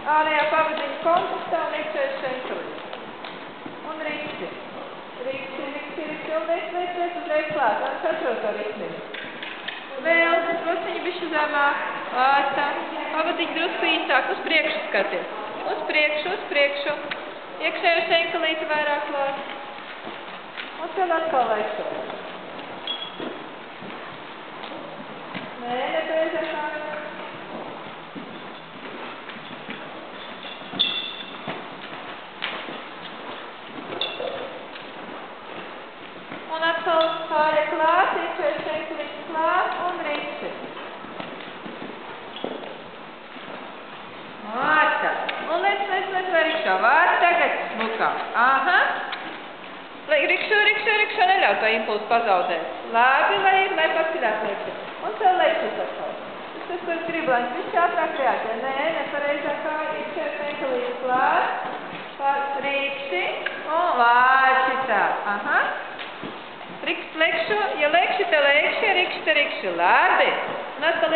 Ārējā pavadiņa kontaktā un iekšējais šenkelī. Un riksti. Riksti, un liec uzreiz klāt. Un saprot to ritmi. Vēl, rociņi bišķi zemāk. Vāca. Pavadiņa drusku īsāk. Uz priekšu skaties. Uz priekšu. Iekšējo šenkelīti vairāk klāt. Un tad atkal lēkšo. Nē, nepareizā kāja. Un atkal kāja klāt, iekšējais šenkelītis klāt un riksti. Vāca. Un lec vai rikšā. Vāca tagad smukā. Aha. Rikšo, neļauj to impulsu pazaudēt. Labi, lai paceļās lēkšo. Un tev lēkšos atkal. Tas, ko es gribu, lai viņš ātrāk reaģē. Nē, nepareizā kāja, iekšējais šenkelītis klāt. Rikšti. Un vāci tā. Aha. Rikšti, lēkšo. Ja lēkši, te lēkši, rikšti. Labi. Un atkal